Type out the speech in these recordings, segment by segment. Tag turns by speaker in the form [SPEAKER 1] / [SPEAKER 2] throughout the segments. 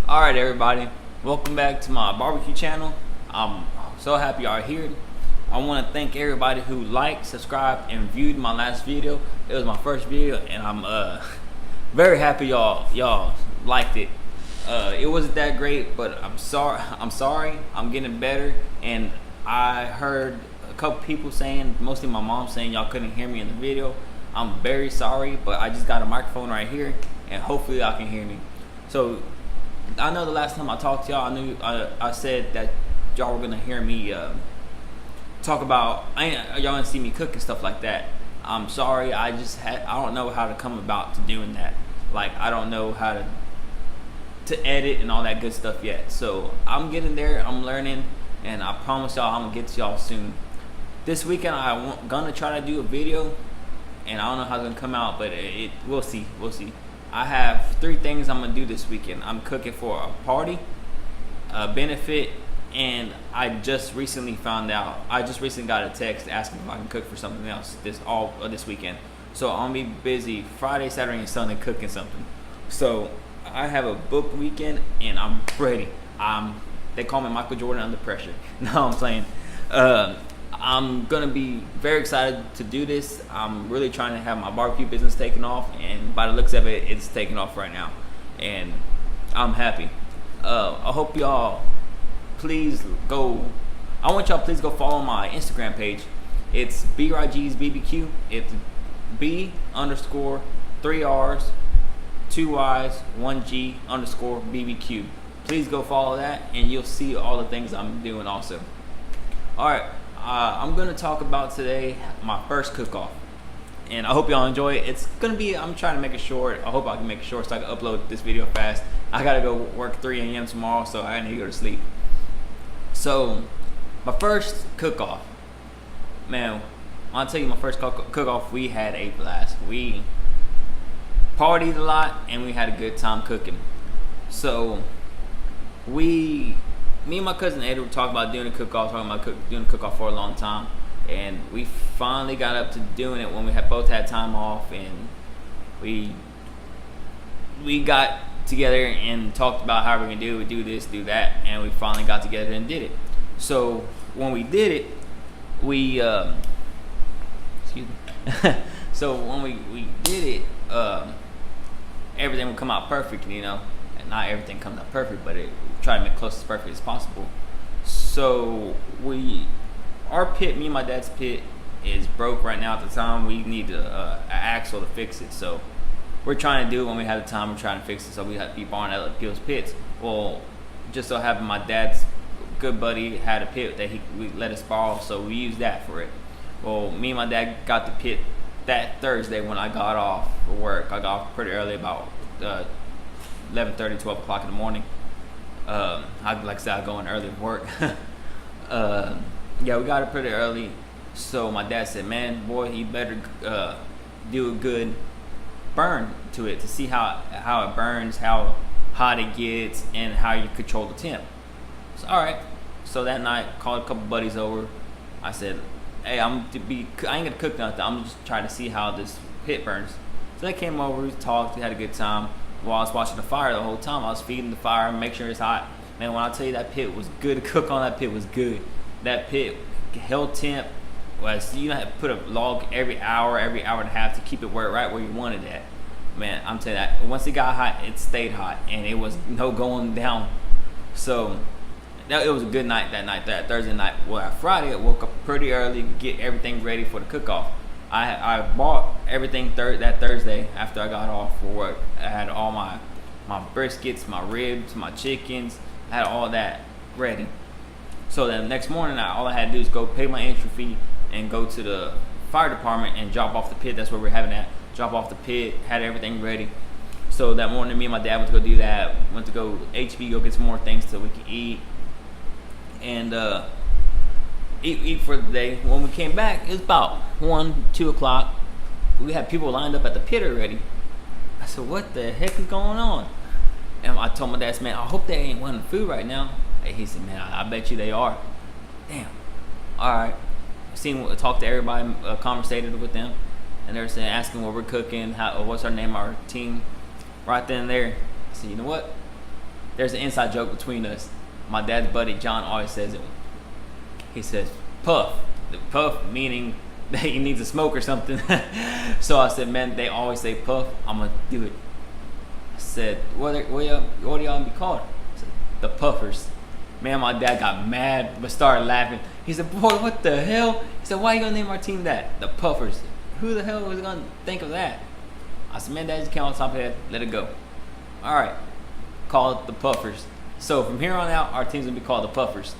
[SPEAKER 1] Alright everybody, welcome back to my barbecue channel. I'm so happy y'all are here. I want to thank everybody who liked, subscribed, and viewed my last video. It was my first video and I'm very happy y'all liked it. It wasn't that great, but I'm sorry. I'm getting better, and I heard a couple people saying, mostly my mom, saying y'all couldn't hear me in the video. I'm very sorry, but I just got a microphone right here and hopefully y'all can hear me. So I know the last time I talked to y'all, I said that y'all were gonna hear me talk about, y'all gonna see me cook and stuff like that. I'm sorry, I don't know how to come about to doing that. Like, I don't know how to edit and all that good stuff yet. So I'm getting there, I'm learning, and I promise y'all I'm gonna get to y'all soon. This weekend I'm gonna try to do a video, and I don't know how it's gonna come out, but we'll see. I have 3 things I'm gonna do this weekend. I'm cooking for a party, a benefit, and I just recently got a text asking if I can cook for something else this weekend. So I'm gonna be busy Friday, Saturday, and Sunday cooking something. So I have a booked weekend and I'm ready. They call me Michael Jordan under pressure. No, I'm playing. I'm gonna be very excited to do this. I'm really trying to have my barbecue business taken off, and by the looks of it, it's taking off right now, and I'm happy. I hope y'all please go follow my Instagram page. It's BRG's BBQ. It's B_3Rs 2Ys 1G _BBQ. Please go follow that, and you'll see all the things I'm doing also. All right. I'm gonna talk about today my first cook-off, and I hope y'all enjoy it. I'm trying to make it short. I hope I can make it short so I can upload this video fast. I gotta go work 3 a.m. tomorrow, so I need to go to sleep. So my first cook-off, man, I'll tell you, my first cook-off, we had a blast. We partied a lot and we had a good time cooking. So me and my cousin Eddie were talking about doing a cook-off, for a long time, and we finally got up to doing it when we both had time off, and we got together and talked about how we're gonna do this, do that, and we finally got together and did it. So when we did it, so when we did it, everything would come out perfect, and not everything comes out perfect, but we try to make it close as perfect as possible. So our pit, me and my dad's pit, is broke right now. At the time, we need an axle to fix it. So we're trying to do it when we have the time. We're trying to fix it. So we have to be borrowing other people's pits. Well, just so happened my dad's good buddy had a pit that we let us borrow, so we used that for it. Well, me and my dad got the pit that Thursday when I got off for work. I got off pretty early, about 11:30, 12 o'clock in the morning. Like I said, I go in early to work. Yeah, we got it pretty early. So my dad said, man, boy, you better do a good burn to it to see how it burns, how hot it gets, and how you control the temp. So, all right. So that night, called a couple buddies over. I said, hey, I ain't gonna cook nothing. I'm just trying to see how this pit burns. So they came over, we talked, we had a good time. While I was watching the fire the whole time, I was feeding the fire, make sure it's hot. Man, when I tell you that pit was good to cook on, that pit was good. That pit held temp. You have to put a log every hour and a half to keep it right where you wanted it at. Man, I'm telling you that. Once it got hot, it stayed hot, and it was no going down. So it was a good night that Thursday night. Well, Friday, I woke up pretty early, get everything ready for the cook-off. I bought everything that Thursday after I got off for work. I had all my briskets, my ribs, my chickens. I had all that ready. So then the next morning, all I had to do is go pay my entry fee and go to the fire department and drop off the pit. That's where we're having that. Drop off the pit, had everything ready. So that morning, me and my dad went to go do that. Went to go HB, go get some more things so we could eat. And eat for the day. When we came back, it was about 1, 2 o'clock. We had people lined up at the pit already. I said, what the heck is going on? And I told my dad, man, I hope they ain't wanting food right now. And he said, man, I bet you they are. Damn. All right. Talked to everybody, conversated with them, and they were saying, asking what we're cooking, what's our name, our team. Right then and there, I said, you know what? there's an inside joke between us. My dad's buddy John always says it. He says, "Puff." The puff meaning that he needs a smoke or something. So I said, man, they always say puff. I'm gonna do it. I said, what do y'all be called? I said, the Puffers. Man, my dad got mad but started laughing. He said, boy, what the hell? He said, why you gonna name our team that? The Puffers. Who the hell was gonna think of that? I said, man, Dad, just count on top of that. Let it go. All right. Call it the Puffers. So from here on out, our team's gonna be called the Puffers.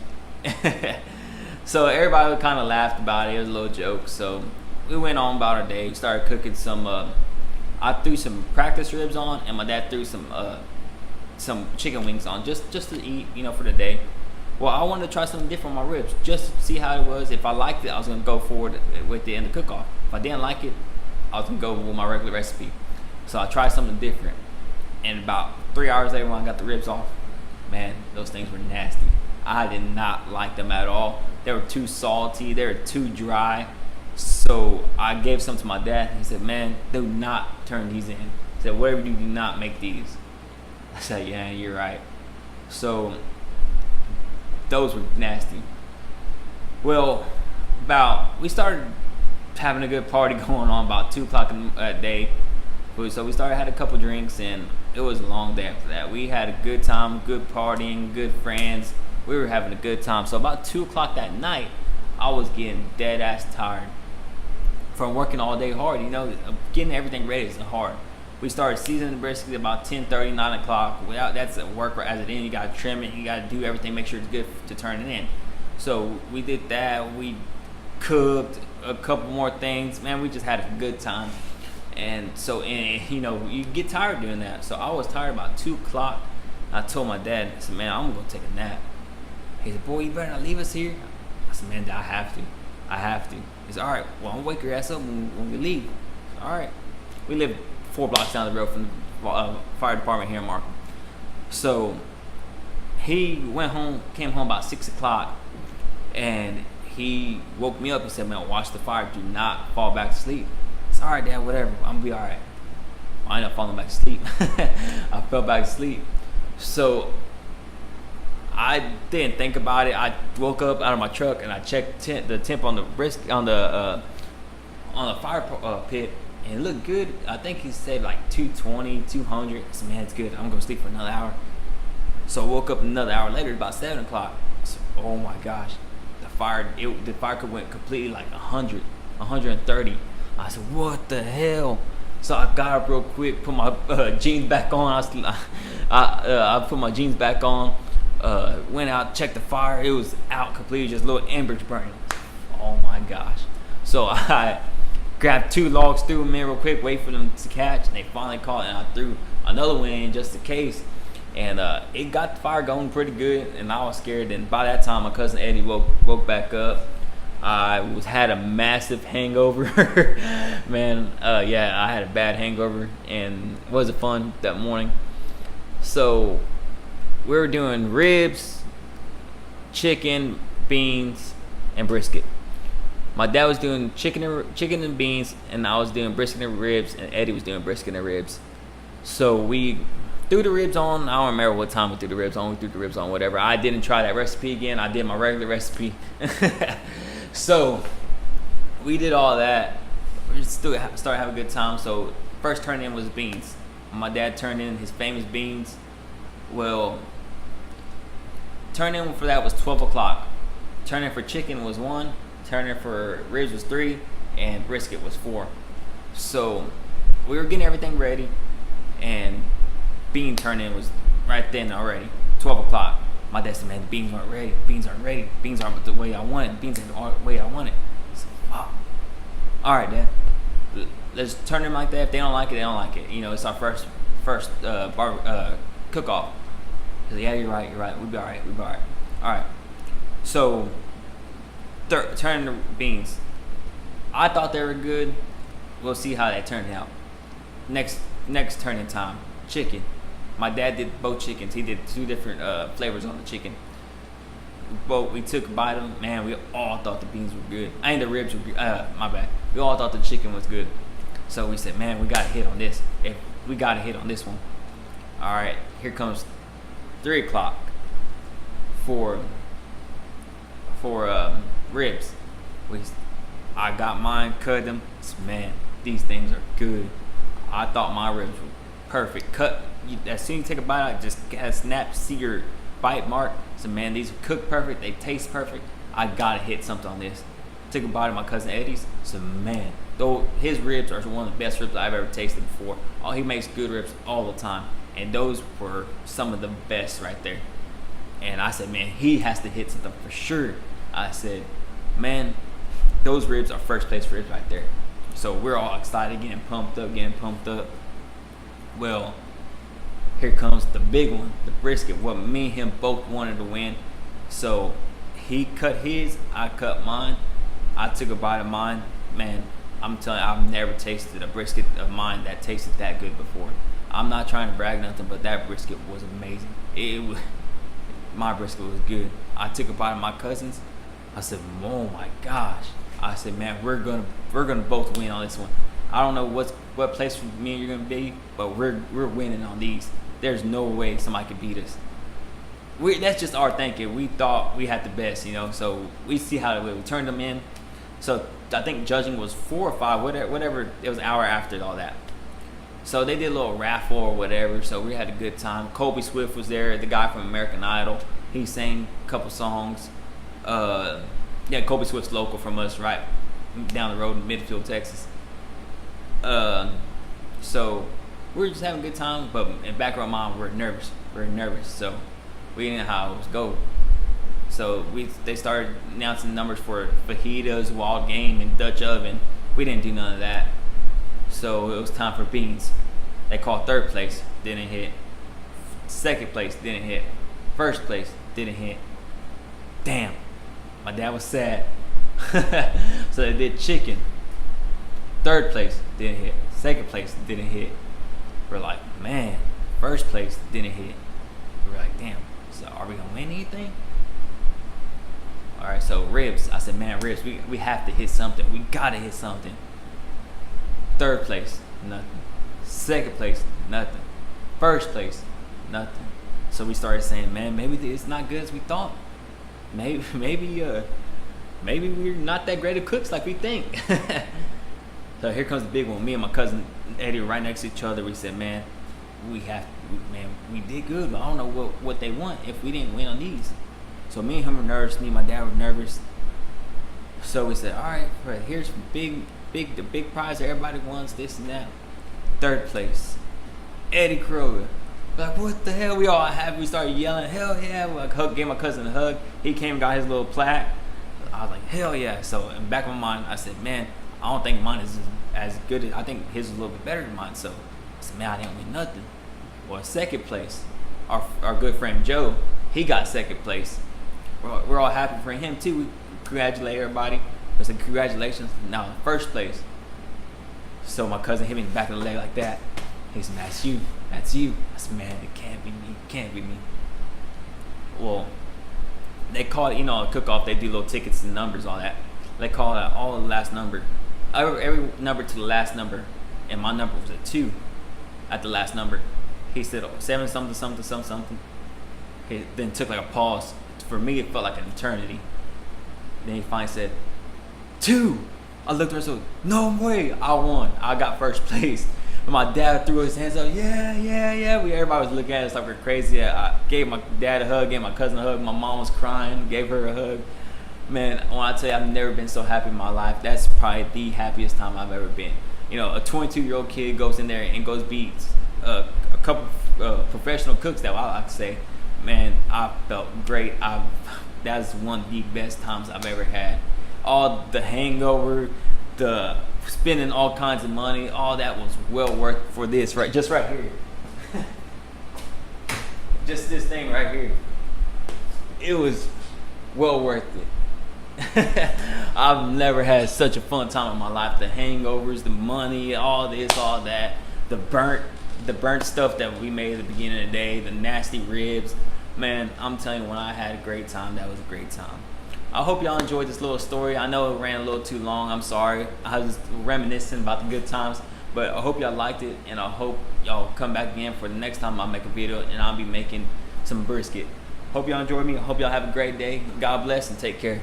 [SPEAKER 1] So everybody kind of laughed about it. It was a little joke. So we went on about our day. We started cooking some. I threw some practice ribs on, and my dad threw some chicken wings on, just to eat, for the day. Well, I wanted to try something different on my ribs, just to see how it was. If I liked it, I was gonna go forward with it in the cook-off. If I didn't like it, I was gonna go with my regular recipe. So I tried something different, and about 3 hours later, when I got the ribs off, man, those things were nasty. I did not like them at all. They were too salty. They were too dry. So I gave some to my dad. He said, man, do not turn these in. He said, whatever you do not make these. I said, yeah, you're right. So those were nasty. Well, we started having a good party going on about 2 o'clock in the day. So we had a couple drinks, and it was a long day after that. We had a good time, good partying, good friends. We were having a good time. So about 2 o'clock that night, I was getting dead ass tired from working all day hard. Getting everything ready is hard. We started seasoning the brisket about 10:30, 9 o'clock. That's a work as it in. You got to trim it. You got to do everything, make sure it's good to turn it in. So we did that. We cooked a couple more things. Man, we just had a good time. And so, you get tired doing that. So I was tired about 2 o'clock. I told my dad, I said, man, I'm going to take a nap. He said, boy, you better not leave us here. I said, man, I have to. He said, all right, well, I'm going to wake your ass up when we leave. Said, all right. We live 4 blocks down the road from the fire department here in Markham. So he came home about 6 o'clock, and he woke me up. He said, man, watch the fire. Do not fall back to sleep. I said, all right, Dad, whatever. I'm going to be all right. Well, I ended up falling back to sleep. I fell back to sleep. So I didn't think about it. I woke up out of my truck and I checked the temp on the brisket on the fire pit, and it looked good. I think he said like 220, 200. I said, man, it's good. I'm gonna sleep for another hour. So I woke up another hour later, about 7 o'clock. So, oh my gosh, the fire could went completely like 100, 130. I said, what the hell? So I got up real quick, put my jeans back on. I put my jeans back on. Went out, checked the fire. It was out completely, just little embers burning. Oh my gosh. So I grabbed 2 logs, threw them in real quick, wait for them to catch, and they finally caught, and I threw another one in just in case. And it got the fire going pretty good, and I was scared. And by that time, my cousin Eddie woke back up. I had a massive hangover. Man, yeah, I had a bad hangover, and it wasn't fun that morning. So we were doing ribs, chicken, beans, and brisket. My dad was doing chicken and beans, and I was doing brisket and ribs, and Eddie was doing brisket and ribs. So we threw the ribs on. I don't remember what time we threw the ribs on. We threw the ribs on, whatever. I didn't try that recipe again. I did my regular recipe. So we did all that. We still started having a good time. So first turn in was beans. My dad turned in his famous beans. Well, turn in for that was 12 o'clock. Turn in for chicken was 1. Turn in for ribs was 3. And brisket was 4. So we were getting everything ready. And bean turn in was right then already. 12 o'clock. My dad said, man, the beans aren't ready. Beans aren't ready. Beans aren't the way I want it. Beans aren't the way I want it. I said, oh. All right, Dad. Let's turn them like that. If they don't like it, they don't like it. It's our first cook-off. He said, yeah, you're right. We'll be all right. All right. So, turn the beans. I thought they were good. We'll see how that turned out. Next turning time, chicken. My dad did both chickens. He did 2 different flavors on the chicken. We took a bite of them. Man, we all thought the beans were good. The ribs were good. My bad. We all thought the chicken was good. So we said, man, we got to hit on this. We got to hit on this one. All right, here comes 3 o'clock for ribs. We, I got mine, cut them. Man, these things are good. I thought my ribs were perfect. Cut as soon as you take a bite out, just gotta snap, see your bite mark. So man, these are cooked perfect. They taste perfect. I gotta hit something on this. Took a bite of my cousin Eddie's. So man, though his ribs are one of the best ribs I've ever tasted before. Oh, he makes good ribs all the time, and those were some of the best right there. And I said, man, he has to hit something for sure. I said, man, those ribs are first place ribs right there. So we're all excited, getting pumped up. Well, here comes the big one, the brisket. What me and him both wanted to win. So he cut his, I cut mine. I took a bite of mine. Man, I'm telling you, I've never tasted a brisket of mine that tasted that good before. I'm not trying to brag nothing, but that brisket was amazing. My brisket was good. I took a bite of my cousin's. I said, oh my gosh. I said, man, we're gonna both win on this one. I don't know what place me and you're gonna be, but we're winning on these. There's no way somebody could beat us. That's just our thinking. We thought we had the best, So we see how we turned them in. So I think judging was 4 or 5, whatever. It was an hour after all that. So they did a little raffle or whatever. So we had a good time. Kobe Swift was there, the guy from American Idol. He sang a couple songs. Kobe Swift's local from us, right down the road in Midfield, Texas. So we were just having a good time, but in the back of our mind, we're nervous. So we didn't know how it was going. So they started announcing numbers for fajitas, wild game, and Dutch oven. We didn't do none of that. So it was time for beans. They called third place, didn't hit. Second place, didn't hit. First place, didn't hit. Damn, my dad was sad. So they did chicken. Third place, didn't hit. Second place, didn't hit. We're like, man, first place, didn't hit. We're like, damn, so are we gonna win anything? All right, so ribs. I said, man, ribs, we have to hit something. We gotta hit something. Third place, nothing. Second place, nothing. First place, nothing. So we started saying, man, maybe it's not good as we thought. Maybe we're not that great of cooks like we think. So here comes the big one. Me and my cousin Eddie were right next to each other. We said, man, we did good, but I don't know what they want if we didn't win on these. So me and him were nervous. Me and my dad were nervous. So we said, all right, here's the big prize that everybody wants, this and that. Third place, Eddie Kroger. Like, what the hell? We all happy. We started yelling, hell yeah. I gave my cousin a hug. He came and got his little plaque. I was like, hell yeah. So in the back of my mind, I said, man, I don't think mine is as good as, I think his is a little bit better than mine. So I said, man, I didn't win nothing. Well, second place, our good friend Joe, he got second place. We're all happy for him too. We congratulate everybody. I said, congratulations. Now, first place. So my cousin hit me in the back of the leg like that. He said, that's you. I said, man, it can't be me. Well, they call it, a cook-off, they do little tickets and numbers, all that. They call it all the last number. Every number to the last number, and my number was a 2 at the last number. He said, 7 something. He then took like a pause. For me, it felt like an eternity. Then he finally said, 2. I looked at her and said, no way, I won. I got first place. And my dad threw his hands up, yeah. Everybody was looking at us like we're crazy. I gave my dad a hug, gave my cousin a hug. My mom was crying, gave her a hug. Man, when I tell you, I've never been so happy in my life. That's probably the happiest time I've ever been. A 22-year-old kid goes in there and goes beats a couple professional cooks, that I like to say. Man, I felt great. That's one of the best times I've ever had. All the hangover, the spending all kinds of money, all that was well worth for this, right? Just right here. Just this thing right here. It was well worth it. I've never had such a fun time in my life. The hangovers, the money, all this, all that, the burnt stuff that we made at the beginning of the day, the nasty ribs. Man, I'm telling you, when I had a great time, that was a great time. I hope y'all enjoyed this little story. I know it ran a little too long. I'm sorry. I was reminiscing about the good times, but I hope y'all liked it, and I hope y'all come back again for the next time I make a video, and I'll be making some brisket. Hope y'all enjoyed me. Hope y'all have a great day. God bless and take care.